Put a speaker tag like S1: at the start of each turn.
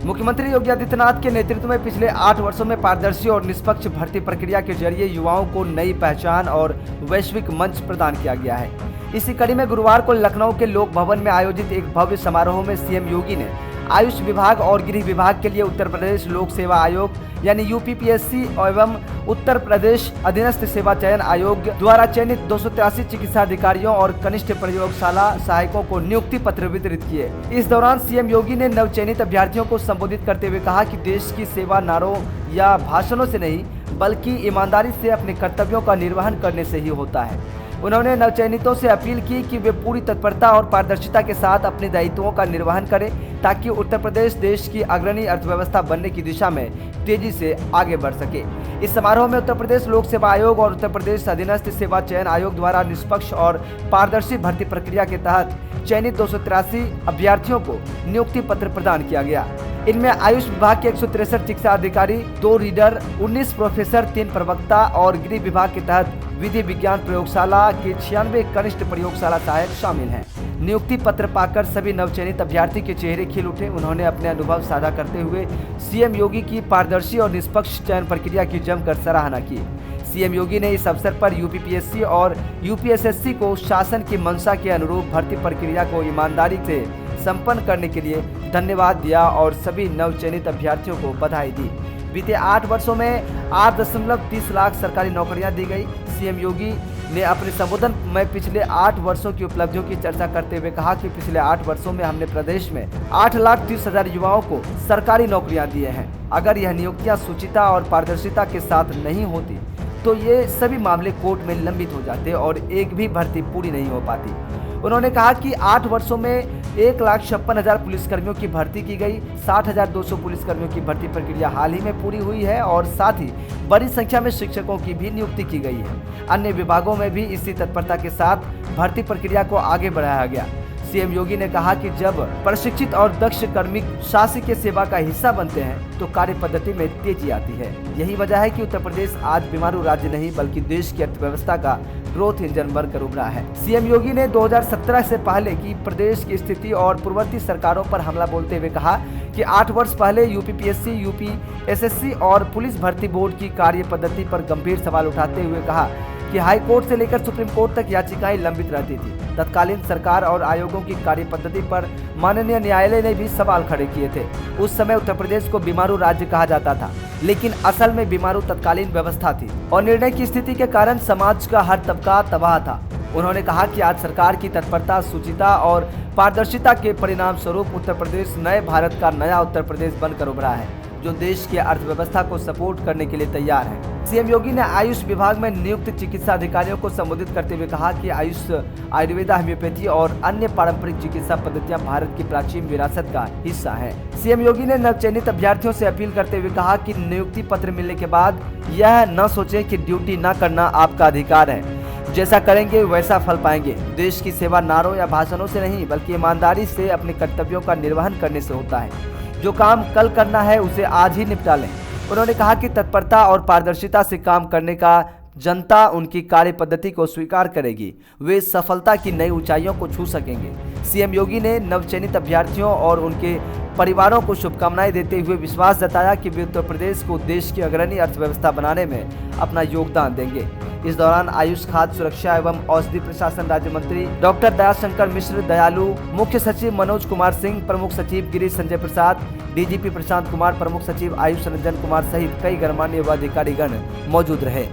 S1: मुख्यमंत्री योगी आदित्यनाथ के नेतृत्व में पिछले 8 वर्षों में पारदर्शी और निष्पक्ष भर्ती प्रक्रिया के जरिए युवाओं को नई पहचान और वैश्विक मंच प्रदान किया गया है। इसी कड़ी में गुरुवार को लखनऊ के लोक भवन में आयोजित एक भव्य समारोह में सीएम योगी ने आयुष विभाग और गृह विभाग के लिए उत्तर प्रदेश लोक सेवा आयोग यानी यूपीपीएससी एवं उत्तर प्रदेश अधीनस्थ सेवा चयन आयोग द्वारा चयनित 283 चिकित्सा अधिकारियों और कनिष्ठ प्रयोगशाला सहायकों को नियुक्ति पत्र वितरित किए। इस दौरान सीएम योगी ने नवचयनित अभ्यर्थियों को संबोधित करते हुए कहा कि देश की सेवा नारों या भाषणों से नहीं बल्कि ईमानदारी से अपने कर्तव्यों का निर्वहन करने से ही होता है। उन्होंने नवचयनितों से अपील की कि वे पूरी तत्परता और पारदर्शिता के साथ अपने दायित्वों का निर्वहन करें ताकि उत्तर प्रदेश देश की अग्रणी अर्थव्यवस्था बनने की दिशा में तेजी से आगे बढ़ सके। इस समारोह में उत्तर प्रदेश लोक सेवा आयोग और उत्तर प्रदेश अधीनस्थ सेवा चयन आयोग द्वारा निष्पक्ष और पारदर्शी भर्ती प्रक्रिया के तहत चयनित 283 अभ्यर्थियों को नियुक्ति पत्र प्रदान किया गया। इनमें आयुष विभाग के 163 चिकित्सा अधिकारी, 2 रीडर, 19 प्रोफेसर, 3 प्रवक्ता और गृह विभाग के तहत विधि विज्ञान प्रयोगशाला के 96 कनिष्ठ प्रयोगशाला सहायक शामिल हैं। नियुक्ति पत्र पाकर सभी नवचयनित अभ्यर्थी के चेहरे खिल उठे। उन्होंने अपने अनुभव साझा करते हुए सीएम योगी की पारदर्शी और निष्पक्ष चयन प्रक्रिया की जमकर सराहना की। सीएम योगी ने इस अवसर पर यूपीपीएससी और यूपीएसएससी को शासन की मंशा के अनुरूप भर्ती प्रक्रिया को ईमानदारी से संपन्न करने के लिए धन्यवाद दिया और सभी नवचयनित अभ्यर्थियों को बधाई दी। बीते 8 वर्षों में 8.30 लाख सरकारी नौकरियां दी गई। सीएम योगी ने अपने संबोधन में पिछले 8 वर्षों की उपलब्धियों की चर्चा करते हुए कहा कि पिछले 8 वर्षों में हमने प्रदेश में 8,30,000 युवाओं को सरकारी नौकरियां दिए हैं। अगर यह नियुक्तियां शुचिता और पारदर्शिता के साथ नहीं होती तो ये सभी मामले कोर्ट में लंबित हो जाते और एक भी भर्ती पूरी नहीं हो पाती। उन्होंने कहा कि 8 वर्षों में 1,56,000 पुलिसकर्मियों की भर्ती की गई। 60,200 पुलिसकर्मियों की भर्ती प्रक्रिया हाल ही में पूरी हुई है और साथ ही बड़ी संख्या में शिक्षकों की भी नियुक्ति की गई है। अन्य विभागों में भी इसी तत्परता के साथ भर्ती प्रक्रिया को आगे बढ़ाया गया। सीएम योगी ने कहा कि जब प्रशिक्षित और दक्ष कर्मी शासकीय सेवा का हिस्सा बनते हैं तो कार्य पद्धति में तेजी आती है। यही वजह है कि उत्तर प्रदेश आज बीमारू राज्य नहीं बल्कि देश की अर्थव्यवस्था का ग्रोथ इंजन बनकर उभरा है। सीएम योगी ने 2017 से पहले की प्रदेश की स्थिति और पूर्ववर्ती सरकारों पर हमला बोलते हुए कहा कि 8 वर्ष पहले यूपीपीएससी, यूपीएसएससी और पुलिस भर्ती बोर्ड की कार्य पद्धति पर गंभीर सवाल उठाते हुए कहा कि हाई कोर्ट से लेकर सुप्रीम कोर्ट तक याचिकाएं लंबित रहती थी। तत्कालीन सरकार और आयोगों की कार्य पद्धति पर माननीय न्यायालय ने भी सवाल खड़े किए थे। उस समय उत्तर प्रदेश को बीमारू राज्य कहा जाता था, लेकिन असल में बीमारू तत्कालीन व्यवस्था थी और निर्णय की स्थिति के कारण समाज का हर तबका तबाह था। उन्होंने कहा कि आज सरकार की तत्परता, शुचिता और पारदर्शिता के परिणाम स्वरूप उत्तर प्रदेश नए भारत का नया उत्तर प्रदेश बनकर उभरा है, जो देश की अर्थव्यवस्था को सपोर्ट करने के लिए तैयार है। सीएम योगी ने आयुष विभाग में नियुक्त चिकित्सा अधिकारियों को संबोधित करते हुए कहा कि आयुष, आयुर्वेदा, होम्योपैथी और अन्य पारंपरिक चिकित्सा पद्धतियां भारत की प्राचीन विरासत का हिस्सा हैं। सीएम योगी ने नवचयनित अभ्यर्थियों से अपील करते हुए कहा कि नियुक्ति पत्र मिलने के बाद यह न सोचें कि ड्यूटी न करना आपका अधिकार है। जैसा करेंगे वैसा फल पाएंगे। देश की सेवा नारों या भाषणों से नहीं बल्कि ईमानदारी से अपने कर्तव्यों का निर्वहन करने से होता है। जो काम कल करना है उसे आज ही निपटा लें। उन्होंने कहा कि तत्परता और पारदर्शिता से काम करने का जनता उनकी कार्य पद्धति को स्वीकार करेगी। वे सफलता की नई ऊंचाइयों को छू सकेंगे। सीएम योगी ने नवचयनित अभ्यर्थियों और उनके परिवारों को शुभकामनाएं देते हुए विश्वास जताया कि वे उत्तर प्रदेश को देश की अग्रणी अर्थव्यवस्था बनाने में अपना योगदान देंगे। इस दौरान आयुष, खाद्य सुरक्षा एवं औषधि प्रशासन राज्य मंत्री डॉक्टर दयाशंकर मिश्र, दयालु, मुख्य सचिव मनोज कुमार सिंह, प्रमुख सचिव गिरीश संजय प्रसाद, डीजीपी प्रशांत कुमार, प्रमुख सचिव आयुष रंजन कुमार सहित कई गणमान्य व अधिकारीगण मौजूद रहे।